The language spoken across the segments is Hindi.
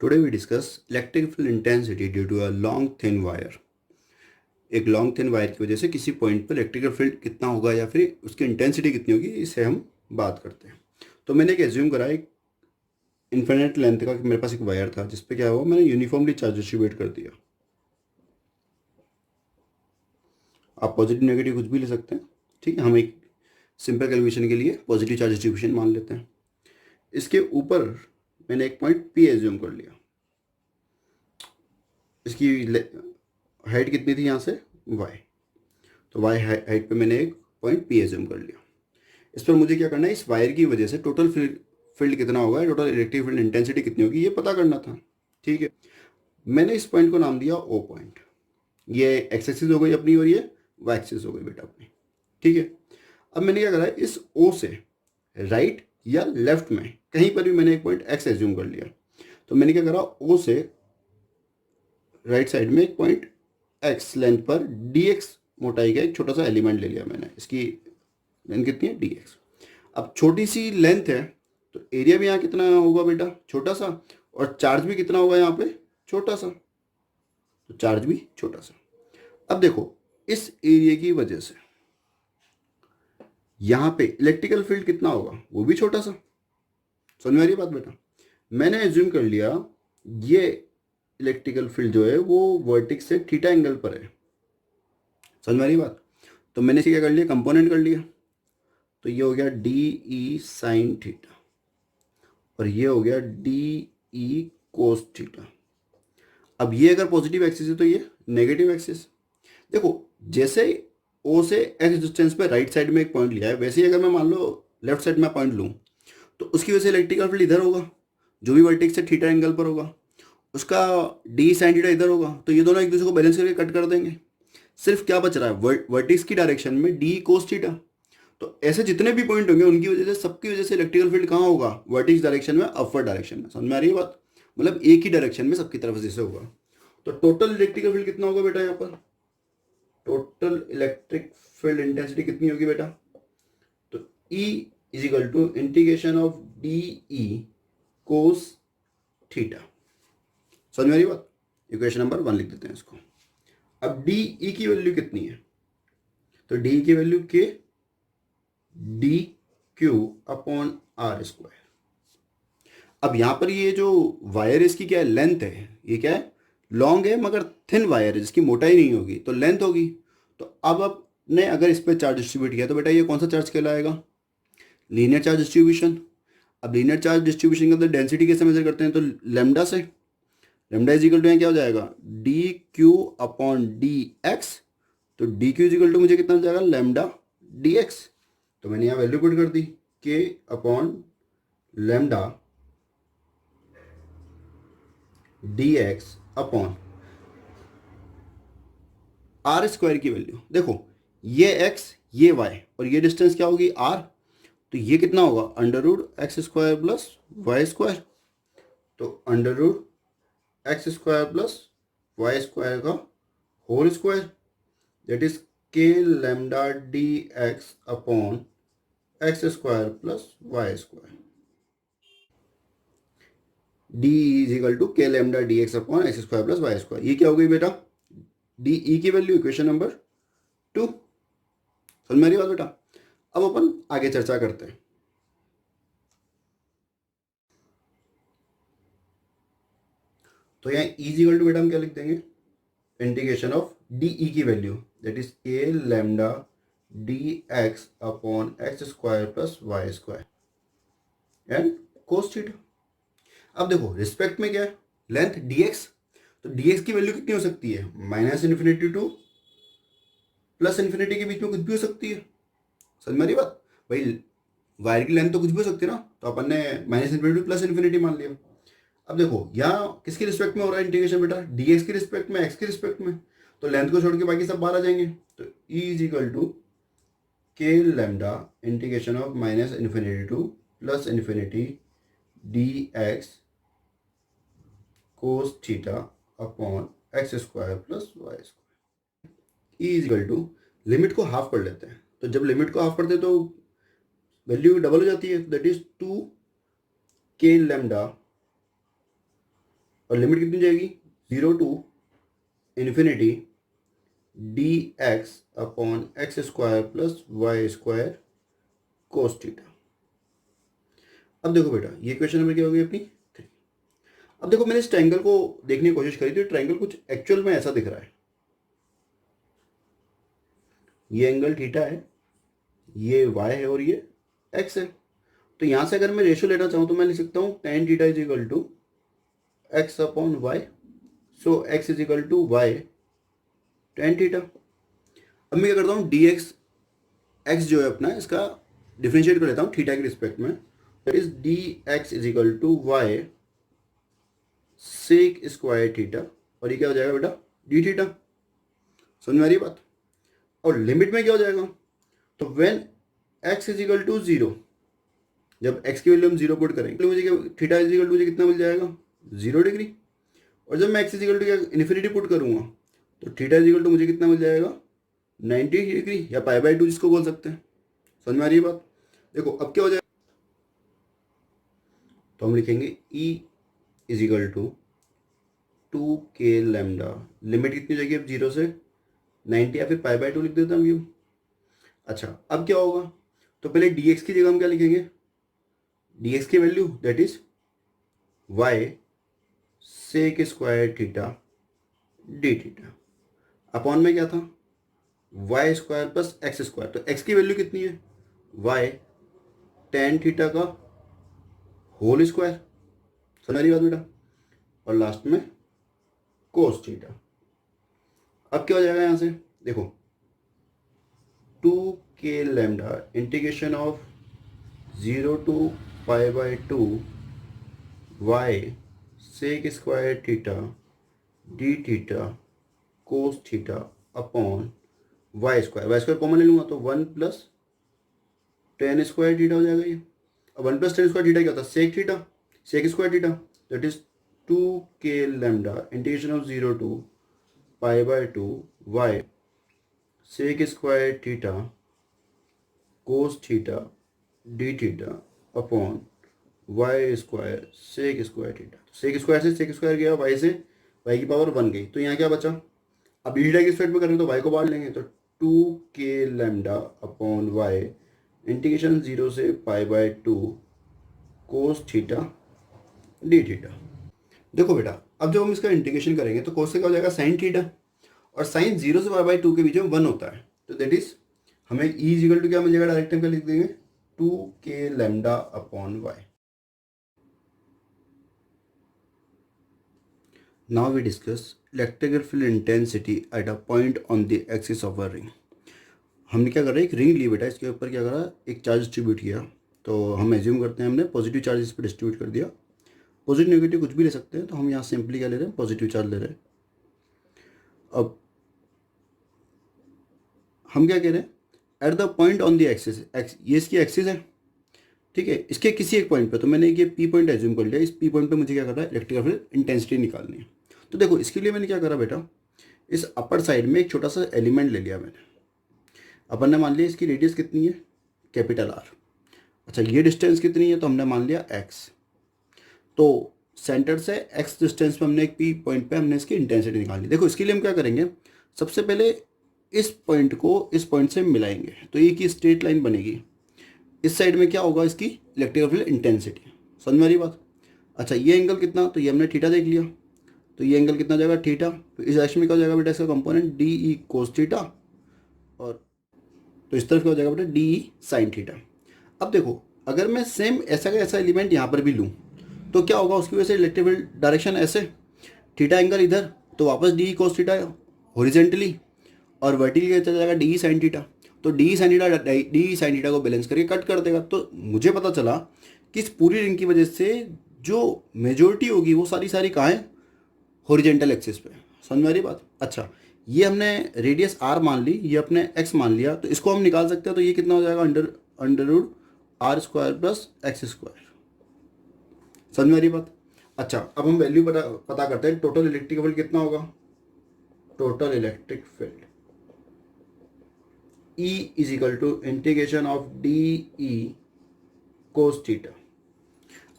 Today we discuss electric field intensity due to a long thin wire. एक लॉन्ग थिन वायर की वजह से किसी पॉइंट पर इलेक्ट्रिकल फील्ड कितना होगा या फिर उसकी इंटेंसिटी कितनी होगी, इसे हम बात करते हैं। तो मैंने एक एज्यूम करा एक इन्फिनिट लेंथ का कि मेरे पास एक वायर था जिस पे क्या हुआ, मैंने यूनिफॉर्मली चार्ज डिस्ट्रीब्यूट कर दिया। आप पॉजिटिव नेगेटिव कुछ भी ले सकते हैं, ठीक है। हम एक सिंपल कैलकुलेशन के लिए पॉजिटिव चार्ज डिस्ट्रीब्यूशन मान लेते हैं। इसके ऊपर मैंने एक पॉइंट पी एज्यूम कर लिया। इसकी हाइट कितनी थी यहाँ से, वाई। तो वाई हाइट पे मैंने एक पॉइंट पी एज्यूम कर लिया। इस पर मुझे क्या करना है, इस वायर की वजह से टोटल फील्ड कितना होगा, टोटल इलेक्ट्रिक फील्ड इंटेंसिटी कितनी होगी, ये पता करना था, ठीक है। मैंने इस पॉइंट को नाम दिया ओ पॉइंट। ये एक्स एक्सिस हो गई अपनी और ये वाई एक्सिस हो गई बेटा अपनी, ठीक है। अब मैंने क्या करा है, इस ओ से राइट या लेफ्ट में कहीं पर भी मैंने एक पॉइंट एक्स एज्यूम कर लिया। तो मैंने क्या करा, ओ से राइट साइड में एक पॉइंट एक्स लेंथ पर डी एक्स मोटाई का एक छोटा सा एलिमेंट ले लिया मैंने। इसकी लेंथ कितनी है, डी एक्स। अब छोटी सी लेंथ है तो एरिया भी यहाँ कितना होगा बेटा, छोटा सा, और चार्ज भी कितना होगा यहाँ पे, छोटा सा। तो चार्ज भी छोटा सा। अब देखो, इस एरिया की वजह से यहाँ पे इलेक्ट्रिकल फील्ड कितना होगा, वो भी छोटा सा। समझ में आ रही है बात बेटा। मैंने एज्यूम कर लिया ये इलेक्ट्रिकल फील्ड जो है वो वर्टिक्स से थीटा एंगल पर है। समझ में आ रही बात। तो मैंने इसे क्या कर लिया, कंपोनेंट कर लिया। तो ये हो गया डी ई साइन थीटा और ये हो गया डी ई कोस थीटा। अब ये अगर पॉजिटिव एक्सिस है तो ये नेगेटिव एक्सिस। देखो, जैसे ओ से एक्स डिस्टेंस पे राइट साइड में एक पॉइंट लिया है, वैसे ही अगर मैं मान लो लेफ्ट साइड में पॉइंट लूँ तो उसकी वजह से इलेक्ट्रिकल फील्ड इधर होगा, जो भी वर्टेक्स से थीटा एंगल पर होगा उसका डी साइन थीटा इधर होगा। तो ये दोनों एक दूसरे को बैलेंस करके कट कर देंगे। सिर्फ क्या बच रहा है, वर्टेक्स की डायरेक्शन में डी कोस थीटा। तो ऐसे जितने भी पॉइंट होंगे उनकी वजह से, सबकी वजह से इलेक्ट्रिकल फील्ड कहाँ होगा, वर्टिक्स डायरेक्शन में, अपवर्ड डायरेक्शन में। समझ में आ रही है बात। मतलब एक ही डायरेक्शन में सबकी तरफ से होगा। तो टोटल इलेक्ट्रिकल फील्ड कितना होगा बेटा, यहाँ पर टोटल इलेक्ट्रिक फील्ड इंटेंसिटी कितनी होगी बेटा। तो E is equal to integration of D E cos theta. समझ में आ रही बात। इक्वेशन नंबर 1 लिख देते हैं इसको। अब डी ई की वैल्यू कितनी है, तो डी की value K D Q upon are square. अब यहां पर ये जो वायर इसकी क्या है, लेंथ है, ये क्या है, लॉन्ग है मगर थिन वायर है जिसकी मोटाई नहीं होगी तो लेंथ होगी। तो अब आपने अगर इस पर चार्ज डिस्ट्रीब्यूट किया तो बेटा ये कौन सा चार्ज कहलाएगा, लीनियर चार्ज डिस्ट्रीब्यूशन। अब लीनियर चार्ज डिस्ट्रीब्यूशन के अंदर डेंसिटी कैसे मेजर करते हैं, तो लेमडा से। लेमडा इज इक्वल टू क्या हो जाएगा, d Q upon d x. तो d q is equal to मुझे कितना हो जाएगा, लेमडा डी एक्स। तो मैंने यहाँ वैल्यू पुट कर दी, K upon lambda D x upon are square की वैल्यू। देखो, ये एक्स ये वाई और ये डिस्टेंस क्या होगी, आर। तो ये कितना होगा, under root x square plus Y square. तो under root x square plus Y square का होल स्क्वायर, दैट इज के lambda D x upon x square plus Y square. D is equal to के lambda D x upon x square plus Y square. ये क्या हो गई बेटा, डी ई की वैल्यू, इक्वेशन नंबर 2। समझ में आ रही बात बेटा। अब अपन आगे चर्चा करते हैं। तो यहाँ इज इक्वल टू बेटा हम क्या लिख देंगे, इंटीग्रेशन ऑफ डी ई की वैल्यू, दैट इज के lambda D x upon x square plus Y square and cos theta. अब देखो, रिस्पेक्ट में क्या है, लेंथ डी एक्स। तो डी एक्स की वैल्यू कितनी हो सकती है, minus infinity to plus infinity के बीच में कुछ भी हो सकती है। समझ में आ रही बात भाई, वायर की लेंथ तो कुछ भी हो सकती है ना। तो अपन ने माइनस इन्फिनिटी प्लस इन्फिनिटी मान लिया। अब देखो, यहाँ किसके रिस्पेक्ट में हो रहा है इंटीग्रेशन बेटा, डी एक्स के रिस्पेक्ट में, एक्स के रिस्पेक्ट में। तो लेंथ को छोड़ के बाकी सब बाहर आ जाएंगे। तो ई इज इक्वल टू के lambda integration of minus infinity to plus infinity D X cos theta upon x square plus Y square. E is equal to, limit को हाफ कर लेते हैं। तो जब लिमिट को हाफ करते हैं तो वैल्यू डबल हो जाती है, दैट इज 2 के लेमडा और लिमिट कितनी जाएगी, 0 to infinity D x upon x square plus Y square cos theta. अब देखो बेटा, ये क्वेश्चन नंबर क्या होगी अपनी 3। अब देखो मैंने इस ट्रायंगल को देखने की कोशिश करी थी, ट्रायंगल कुछ एक्चुअल में ऐसा दिख रहा है। ये एंगल थीटा है, ये वाई है और ये एक्स है। तो यहां से अगर मैं रेशियो लेना चाहूं तो मैं लिख सकता हूं tan theta is equal to x upon Y. So X is equal to Y tan theta. अब मैं क्या करता हूँ, डी एक्स, एक्स जो है अपना, इसका डिफ्रेंशिएट कर लेता हूँ थीटा के रिस्पेक्ट में। That is D X is equal to Y sec square theta, और ये क्या हो जाएगा बेटा, डी थीटा। समझ में आ रही है बात। और लिमिट में क्या हो जाएगा, तो when X is equal to 0, जब एक्स की वैल्यू हम 0 पुट करेंगे तो मुझे क्या, थीटा इज इक्वल टू मुझे कितना मिल जाएगा, 0 डिग्री। और जब मैं X is equal to infinity put करूंगा तो थीटा इज इक्वल टू मुझे कितना मिल जाएगा, 90 डिग्री या पाई बाई 2 जिसको बोल सकते हैं। समझ में आ रही है बात। देखो अब क्या हो जाएगा, तो हम लिखेंगे E is equal to 2k lambda, limit कितनी हो जाएगी अब 0 से 90 या फिर पाई बाई 2 लिख देता हूँ ये। अच्छा अब क्या होगा, तो पहले dx की जगह हम क्या लिखेंगे, dx की value that is y sec square theta d theta, upon में क्या था, y square plus x square. तो x की वैल्यू कितनी है, y tan थीटा का होल स्क्वायर। समझ रही बात बेटा। और लास्ट में कोस थीटा। अब क्या हो जाएगा यहां से, देखो 2k lambda integration of 0 to pi by 2 y sec square theta d theta cos theta upon y square common ले लूंगा तो 1 प्लस टेन स्क्वायर थीटा हो जाएगा ये। अब 1 प्लस टेन स्क्वायर थीटा क्या होता है, sec theta, sec square theta, that is 2k lambda integration of 0 to pi by 2 y sec square theta cos theta d theta upon y square sec square theta. Sec square से सेक स्क्वायर गया, वाई से वाई की पावर 1 गई, तो यहाँ क्या बचा, अब थीटा की रिस्पेक्ट में करें तो वाई को बाहर लेंगे, तो 2k lambda upon Y integration 0 से पाई by 2 cos theta d theta. देखो बेटा, अब जब हम इसका इंटीग्रेशन करेंगे तो कोस से क्या हो जाएगा, साइन थीटा, और साइन 0 से पाई बाई 2 के बीच में 1 होता है, तो दैट इज हमें ई इक्वल टू क्या मिल जाएगा, डायरेक्ट हम लिख देंगे 2k lambda upon y. Now we discuss electrical field intensity at a point on the axis of a ring. हमने क्या करा, एक रिंग ली बेटा, इसके ऊपर क्या करा, एक चार्ज डिस्ट्रीब्यूट किया। तो हम एज्यूम करते हैं हमने पॉजिटिव चार्ज इस पर डिस्ट्रीब्यूट कर दिया, पॉजिटिव नेगेटिव कुछ भी ले सकते हैं, तो हम यहाँ सिंपली क्या ले रहे हैं, पॉजिटिव चार्ज ले रहे हैं। अब हम क्या कह रहे हैं, at the point on the axis, ये इसकी एक्सिस है, ठीक है, इसके किसी एक पॉइंट पे, तो मैंने ये पी पॉइंट एज्यूम कर लिया, इस पी पॉइंट पे मुझे क्या करना है, इलेक्ट्रिकल फील्ड इंटेंसिटी निकालनी है। तो देखो इसके लिए मैंने क्या करा बेटा, इस अपर साइड में एक छोटा सा एलिमेंट ले लिया मैंने। अपन ने मान लिया इसकी रेडियस कितनी है, कैपिटल आर। अच्छा ये डिस्टेंस कितनी है, तो हमने मान लिया एक्स। तो सेंटर से एक्स डिस्टेंस पे हमने एक पी पॉइंट पे हमने इसकी इंटेंसिटी निकाली। देखो इसके लिए हम क्या करेंगे, सबसे पहले इस पॉइंट को इस पॉइंट से मिलाएंगे, तो ये की स्ट्रेट लाइन बनेगी। इस साइड में क्या होगा, इसकी इलेक्ट्रिकल फील्ड इंटेंसिटी। समझ में आ रही बात। अच्छा ये एंगल कितना, तो ये हमने थीटा देख लिया, तो ये एंगल कितना जाएगा, थीटा। तो इस डायरेक्शन में क्या हो जाएगा बेटा, इसका component D E cos theta, और तो इस तरफ क्या हो जाएगा बेटा, डी ई साइन थीटा। अब देखो अगर मैं सेम ऐसा का ऐसा एलिमेंट यहाँ पर भी लूँ तो क्या होगा, उसकी वजह से इलेक्ट्रिक फील्ड डायरेक्शन ऐसे, थीटा एंगल इधर, तो वापस D E cos theta horizontally, और वर्टिकली क्या चला जाएगा, डी ई साइन थीटा। तो डी साइन थीटा को बैलेंस करके कट कर देगा। तो मुझे पता चला कि इस पूरी रिंग की वजह से जो मेजोरिटी होगी वो सारी कहाँ है, हॉरिजेंटल एक्सिस पे। समझ में आ रही बात। अच्छा ये हमने रेडियस आर मान ली, ये अपने एक्स मान लिया, तो इसको हम निकाल सकते हैं। तो ये कितना हो जाएगा, under root r square plus x square. समझ में आ रही बात। अच्छा अब हम वैल्यू पता करते हैं, टोटल इलेक्ट्रिक फील्ड कितना होगा, total electric field E is equal to integration of D E cos theta.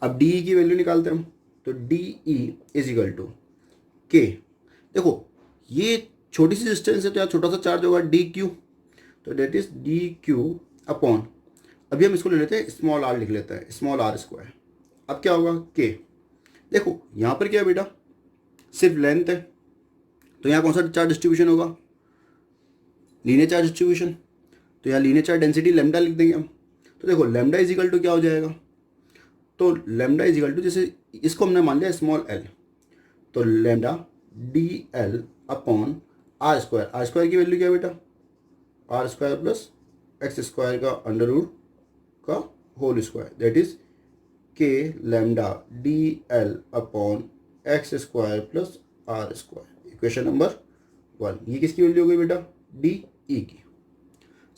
अब डी ई की वैल्यू निकालते हैं हम, तो d e is equal to k, देखो ये छोटी सी डिस्टेंस है तो यहाँ छोटा सा चार्ज होगा डी क्यू, तो that is d Q upon, अभी हम इसको ले लेते हैं स्मॉल आर, लिख लेते हैं स्मॉल आर स्क्वायर। अब क्या होगा के, देखो यहाँ पर क्या है बेटा, सिर्फ लेंथ है, तो यहाँ कौन सा चार्ज डिस्ट्रीब्यूशन होगा, लीनियर चार्ज डिस्ट्रीब्यूशन, तो यहाँ लीनियर चार्ज डेंसिटी लेमडा लिख देंगे हम। तो देखो लेमडा इज इक्वल टू क्या हो जाएगा, तो लेमडा इज इक्वल टू, जैसे इसको हमने मान लिया स्मॉल एल, तो lambda d l upon are square की वैल्यू क्या है बेटा, r square plus x square का अंडर रूट का होल स्क्वायर, दैट इज के lambda d l upon x square plus r square, equation number 1। ये किसकी वैल्यू हो गई बेटा, डी ई की।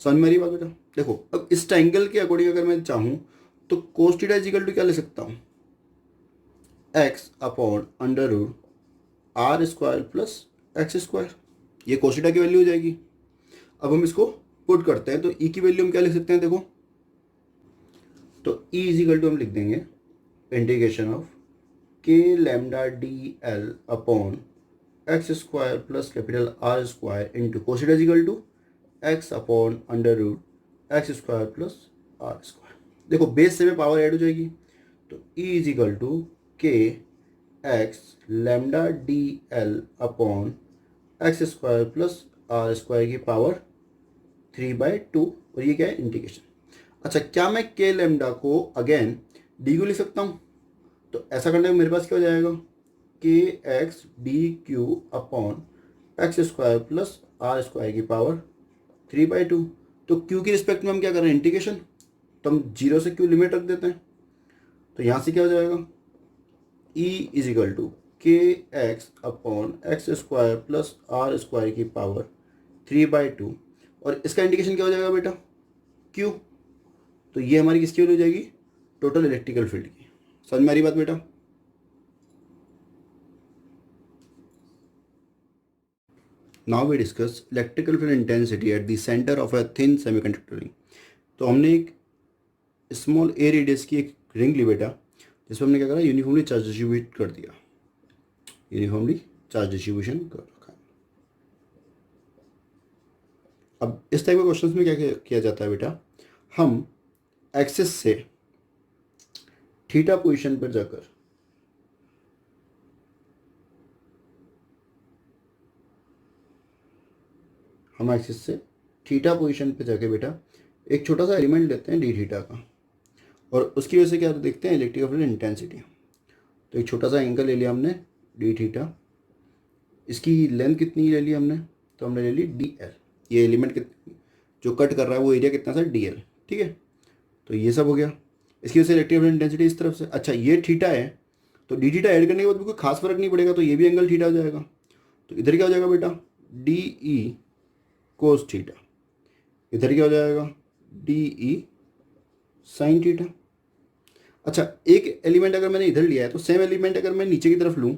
समझ में आ रही बात बेटा। देखो अब इस ट्राइंगल के अकॉर्डिंग अगर मैं चाहूँ तो cos theta is equal to क्या ले सकता हूँ, x upon under root r square plus x square, ये कोस थीटा की वैल्यू हो जाएगी। अब हम इसको पुट करते हैं तो ई की वैल्यू हम क्या लिख सकते हैं, देखो तो ई इज इक्वल टू हम लिख देंगे integration of k lambda d l upon x square plus capital r square into cos theta is equal to x upon under root x square plus r square. देखो बेस से में पावर ऐड हो जाएगी, तो ई is equal to k x lambda d l upon x square plus r square की पावर 3/2, और ये क्या है इंटीग्रेशन। अच्छा क्या मैं के लेमडा को अगेन डी को लिख सकता हूँ, तो ऐसा करने में मेरे पास क्या हो जाएगा, k x d Q upon x square plus r square की पावर 3/2। तो क्यू की रिस्पेक्ट में हम क्या कर रहे हैं, इंटीग्रेशन, तो हम 0 से क्यू लिमिट रख देते हैं, तो यहाँ से क्या हो जाएगा, e is equal to k x upon x square plus r square की पावर 3/2, और इसका इंडिकेशन क्या हो जाएगा बेटा, क्यू। तो ये हमारी किसकी वैल्यू हो जाएगी, टोटल इलेक्ट्रिकल फील्ड की। समझ में आ रही बात बेटा। Now we discuss electrical field intensity at the centre of a thin semiconductor ring. तो हमने एक स्मॉल ए रेडियस की एक रिंग ली बेटा, जिसमें हमने क्या करा, यूनिफॉर्मली चार्ज डिस्ट्रीब्यूट कर दिया, यूनिफॉर्मली चार्ज डिस्ट्रीब्यूशन कर रखा है। अब इस टाइप के क्वेश्चंस में क्या किया जाता है बेटा, हम एक्सिस से थीटा पोजीशन पर जाकर हम एक्सिस से थीटा पोजीशन पर जाके बेटा एक छोटा सा एलिमेंट लेते हैं डी थीटा का, और उसकी वजह से क्या देखते हैं, इलेक्ट्रिकल फील्ड इंटेंसिटी। तो एक छोटा सा एंगल ले लिया हमने डी थीटा, इसकी लेंथ कितनी ले ली हमने, तो हमने ले ली डी एल, ये एलिमेंट जो कट कर रहा है वो एरिया कितना सा, डी एल, ठीक है। तो ये सब हो गया, इसकी वजह से इलेक्ट्रिकल फील्ड इंटेंसिटी इस तरफ से। अच्छा ये थीटा है, तो डी थीटा ऐड करने के बाद कोई खास फर्क नहीं पड़ेगा, तो ये भी एंगल थीटा हो जाएगा। तो इधर क्या हो जाएगा बेटा, डी ई कोस थीटा, इधर क्या हो जाएगा, डी ई साइन थीटा। अच्छा एक एलिमेंट अगर मैंने इधर लिया है, तो सेम एलिमेंट अगर मैं नीचे की तरफ लूँ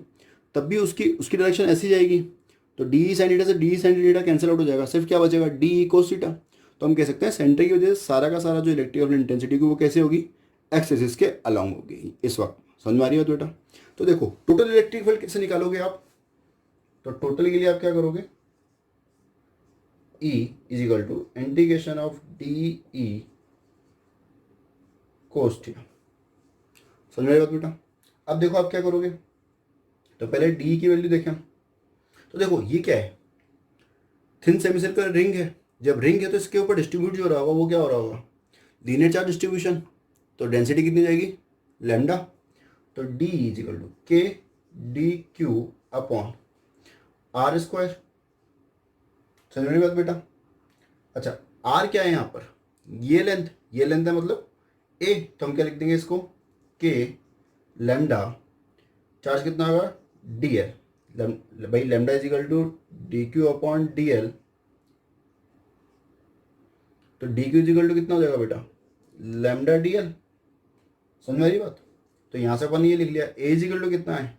तब भी उसकी डायरेक्शन ऐसी जाएगी, तो डी ई साइन थीटा से D E sine theta cancel out हो जाएगा, सिर्फ क्या बचेगा, डी ई कोस थीटा। तो हम कह सकते हैं सेंटर की वजह से सारा का सारा जो इलेक्ट्रिकल इंटेंसिटी की वो कैसे होगी, एक्स एक्सिस के अलोंग होगी इस वक्त। समझ में आ रही हो बेटा। तो देखो टोटल इलेक्ट्रिक फील्ड कैसे निकालोगे आप, तो टोटल के लिए आप क्या करोगे, E is equal to integration of D E cos theta. समझ में आई बात बेटा। अब देखो आप क्या करोगे, तो पहले डी की वैल्यू देखें। तो देखो ये क्या है, थिन सेमीसर्कल रिंग है, जब रिंग है तो इसके ऊपर डिस्ट्रीब्यूट जो हो रहा होगा वो क्या हो रहा होगा, लीनियर चार्ज डिस्ट्रीब्यूशन। तो डेंसिटी कितनी जाएगी, लैम्डा, तो d is equal to k D Q upon are square. समझ रही बात बेटा। अच्छा आर क्या है यहाँ पर, ये लेंथ है मतलब ए, तो हम क्या लिख देंगे इसको, के लैम्डा चार्ज कितना होगा, डी एल, भाई lambda is equal to d Q upon d l, तो d q is equal to कितना हो जाएगा बेटा, लैम्डा डी एल। समझ में आ रही बात। तो यहाँ से अपन ये लिख लिया, ए इज इक्वल टू कितना है,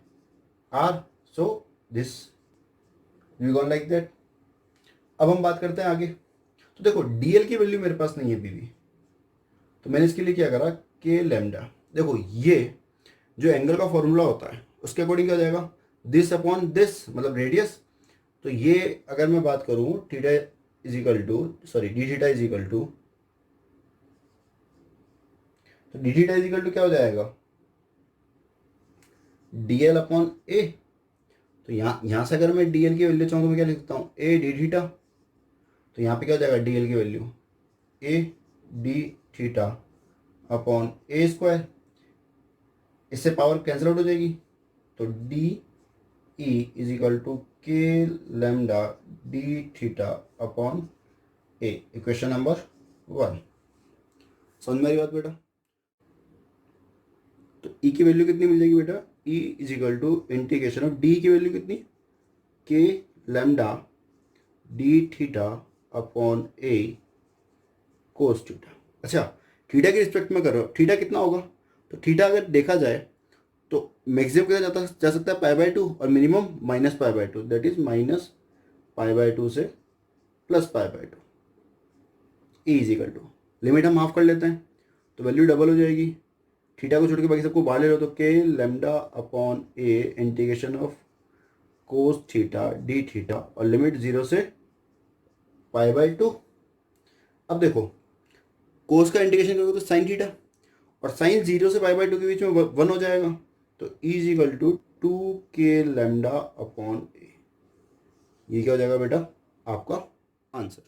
r, so this we gone like that. अब हम बात करते हैं आगे। तो देखो डीएल की वैल्यू मेरे पास नहीं है अभी भी, तो मैंने इसके लिए क्या करा, के लैम्डा। देखो ये जो एंगल का फॉर्मूला होता है उसके अकॉर्डिंग क्या हो जाएगा, दिस अपॉन दिस मतलब रेडियस। तो ये अगर मैं बात करूं theta is equal to sorry d theta is equal to, तो d theta is equal to क्या हो जाएगा, डी एल अपॉन ए। तो यहाँ से अगर मैं डी एल की वैल्यू चाहूँ तो मैं क्या लिख सकता हूँ, ए डी थीटा। तो यहाँ पे क्या हो जाएगा, डी एल की value a d theta upon a square, इससे पावर कैंसिल आउट हो जाएगी। तो d e is equal to के lambda d theta upon a, equation number 1। समझ में आई बात बेटा। तो ई की वैल्यू कितनी मिल जाएगी बेटा, e is equal to integration of d की वैल्यू कितनी, k lambda d theta upon a cos theta. अच्छा, थीटा के रिस्पेक्ट में कर रहे हो, थीटा कितना होगा, तो थीटा अगर देखा जाए तो मैक्सिमम कितना जा सकता है π/2 और मिनिमम -π/2, दैट इज -π/2 से +π/2। E is equal to, limit हम हाफ कर लेते हैं तो वैल्यू डबल हो जाएगी। थीटा को छोड़ के बाकी सबको बाहर ले लो तो के lambda upon a integration of cos theta d theta और लिमिट 0 से π/2। अब देखो कोस का इंटीग्रेशन करोगे तो साइन थीटा, और साइन 0 से π/2 के बीच में 1 हो जाएगा। तो ई is equal to 2k lambda upon a, ये क्या हो जाएगा बेटा आपका आंसर।